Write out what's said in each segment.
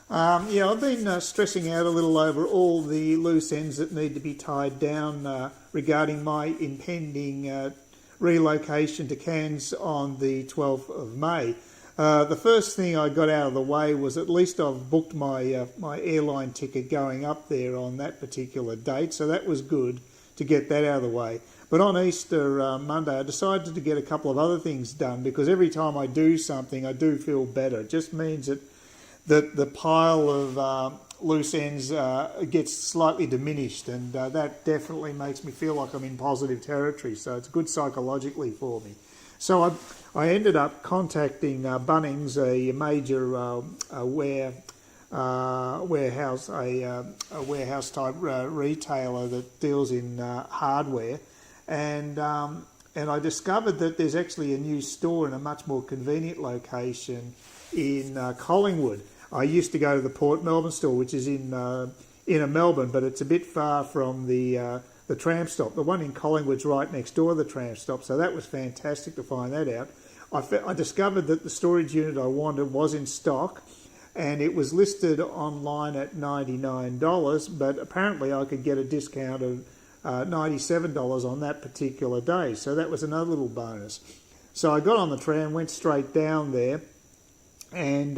Yeah, I've been stressing out a little over all the loose ends that need to be tied down regarding my impending relocation to Cairns on the 12th of May. The first thing I got out of the way was at least I've booked my my airline ticket going up there on that particular date, so that was good to get that out of the way. But on Easter Monday, I decided to get a couple of other things done, because every time I do something, I do feel better. It just means that the pile of loose ends gets slightly diminished, and that definitely makes me feel like I'm in positive territory, so it's good psychologically for me. So I ended up contacting Bunnings, a major warehouse type retailer that deals in hardware, and I discovered that there's actually a new store in a much more convenient location in Collingwood. I used to go to the Port Melbourne store, which is in inner Melbourne, but it's a bit far from the tram stop. The one in Collingwood's right next door to the tram stop, so that was fantastic to find that out. I discovered that the storage unit I wanted was in stock, and it was listed online at $99, but apparently I could get a discount of $97 on that particular day, so that was another little bonus. So I got on the tram, went straight down there, and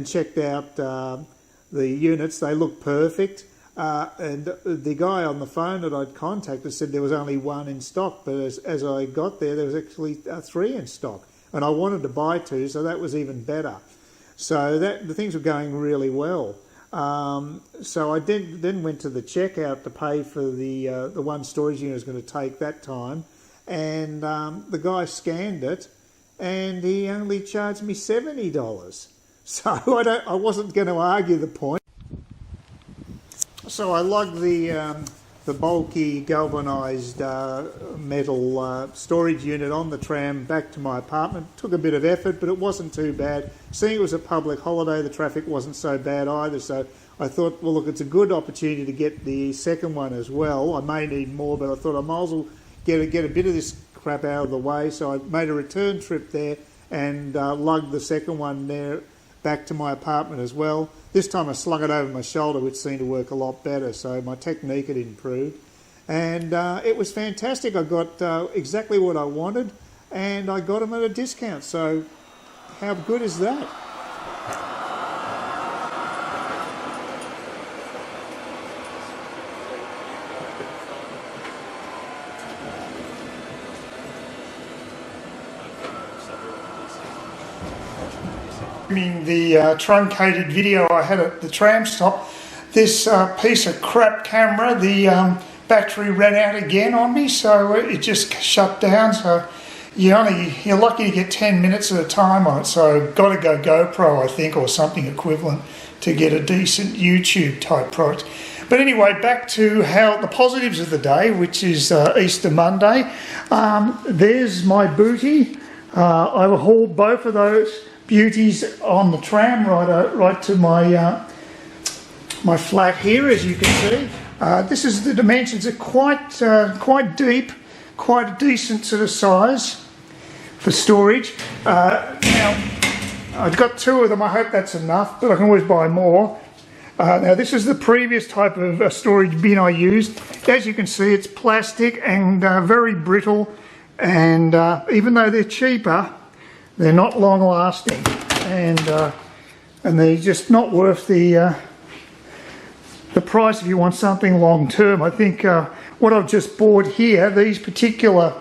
checked out the units. They looked perfect, and the guy on the phone that I'd contacted said there was only one in stock, but as I got there was actually three in stock, and I wanted to buy two, so that was even better. So the things were going really well. So I then went to the checkout to pay for the one storage unit I was going to take that time, and the guy scanned it, and he only charged me $70. So I wasn't going to argue the point. So I lugged the bulky galvanised metal storage unit on the tram back to my apartment. Took a bit of effort, but it wasn't too bad. Seeing it was a public holiday, the traffic wasn't so bad either. So I thought, well, look, it's a good opportunity to get the second one as well. I may need more, but I thought I might as well get a bit of this crap out of the way. So I made a return trip there and lugged the second one there back to my apartment as well. This time I slung it over my shoulder, which seemed to work a lot better, so my technique had improved. And it was fantastic. I got exactly what I wanted, and I got them at a discount, so how good is that? The truncated video I had at the tram stop, this piece of crap camera, the battery ran out again on me, so it just shut down. So you're lucky to get 10 minutes at a time on it. So got to go GoPro, I think, or something equivalent to get a decent YouTube type product. But anyway, back to the positives of the day, which is Easter Monday. There's my booty. I hauled both of those beauties on the tram right to my my flat here, as you can see. This is the dimensions are quite deep, quite a decent sort of size for storage. Now I've got two of them. I hope that's enough, but I can always buy more. Now this is the previous type of storage bin I used. As you can see, it's plastic and very brittle, and even though they're cheaper, they're not long lasting, and they're just not worth the price if you want something long term. I think what I've just bought here, these particular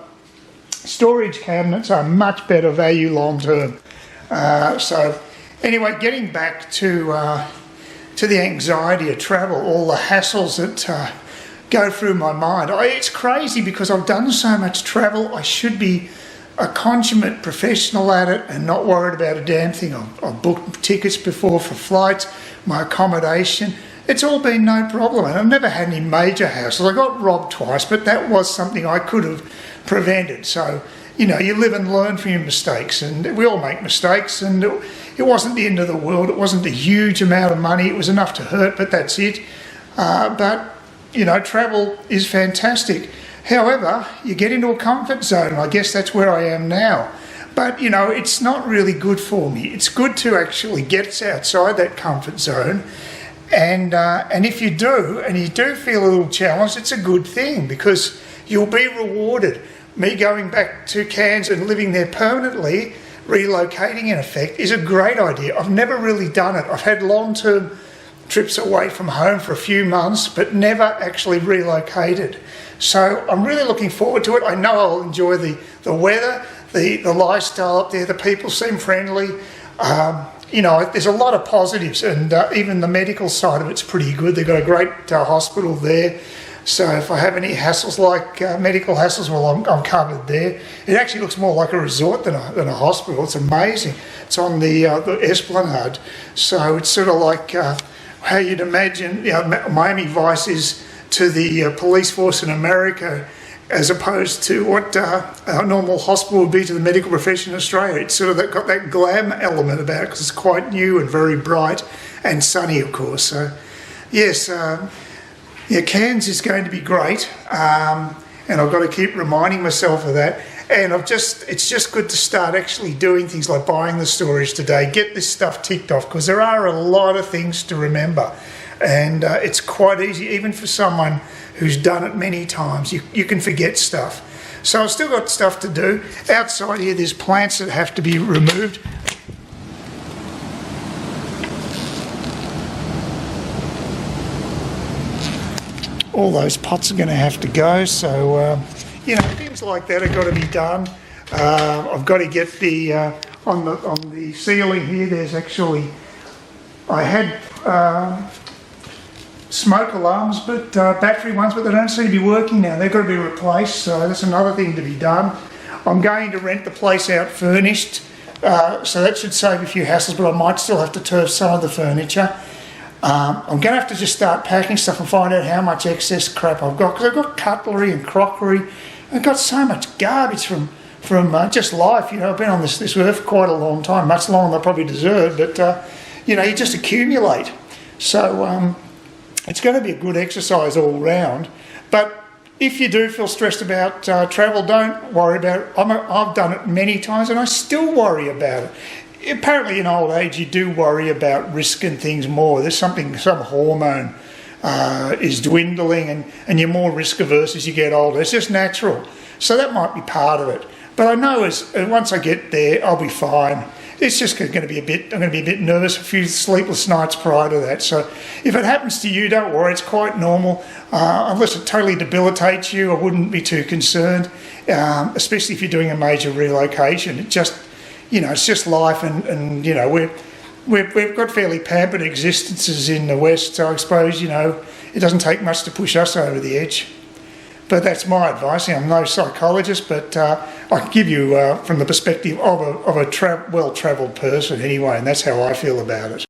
storage cabinets, are much better value long term. So anyway, getting back to the anxiety of travel, all the hassles that go through my mind. It's crazy because I've done so much travel. I should be a consummate professional at it and not worried about a damn thing. I've booked tickets before for flights, my accommodation. It's all been no problem, and I've never had any major hassles. I got robbed twice, but that was something I could have prevented. So, you know, you live and learn from your mistakes, and we all make mistakes, and it wasn't the end of the world. It wasn't a huge amount of money. It was enough to hurt, but that's it. But, you know, travel is fantastic. However, you get into a comfort zone. I guess that's where I am now. But, you know, it's not really good for me. It's good to actually get us outside that comfort zone. And if you do, and you do feel a little challenged, it's a good thing because you'll be rewarded. Me going back to Cairns and living there permanently, relocating in effect, is a great idea. I've never really done it. I've had long-term trips away from home for a few months, but never actually relocated. So I'm really looking forward to it. I know I'll enjoy the weather, the lifestyle up there. The people seem friendly. You know, there's a lot of positives, and even the medical side of it's pretty good. They've got a great hospital there. So if I have any hassles like medical hassles, well, I'm covered there. It actually looks more like a resort than a hospital. It's amazing. It's on the Esplanade. So it's sort of like how you'd imagine, you know, Miami Vice is to the police force in America, as opposed to what a normal hospital would be to the medical profession in Australia. It's sort of got that glam element about it because it's quite new and very bright and sunny, of course. So, yes, yeah, Cairns is going to be great, and I've got to keep reminding myself of that. And it's just good to start actually doing things like buying the storage today, get this stuff ticked off, because there are a lot of things to remember. And it's quite easy, even for someone who's done it many times, you can forget stuff. So I've still got stuff to do. Outside here, there's plants that have to be removed. All those pots are going to have to go. So, you know, things like that have got to be done. I've got to get the, on the ceiling here, there's actually, I had smoke alarms, but battery ones, but they don't seem to be working now. They've got to be replaced, so that's another thing to be done. I'm going to rent the place out furnished, so that should save a few hassles, but I might still have to turf some of the furniture. I'm going to have to just start packing stuff and find out how much excess crap I've got, because I've got cutlery and crockery. I've got so much garbage from just life. You know, I've been on this earth for quite a long time, much longer than I probably deserve, but you know, you just accumulate. So it's going to be a good exercise all round. But if you do feel stressed about travel, don't worry about it. I've done it many times and I still worry about it. Apparently in old age you do worry about risk and things more. There's some hormone is dwindling and you're more risk averse as you get older. It's just natural. So that might be part of it. But I know once I get there, I'll be fine. It's just going to be I'm going to be a bit nervous, a few sleepless nights prior to that. So if it happens to you, don't worry, it's quite normal. Unless it totally debilitates you, I wouldn't be too concerned, especially if you're doing a major relocation. It just, you know, it's just life, and you know, we've got fairly pampered existences in the West, so I suppose, you know, it doesn't take much to push us over the edge. But that's my advice. I'm no psychologist, but I can give you from the perspective of a well-travelled person anyway, and that's how I feel about it.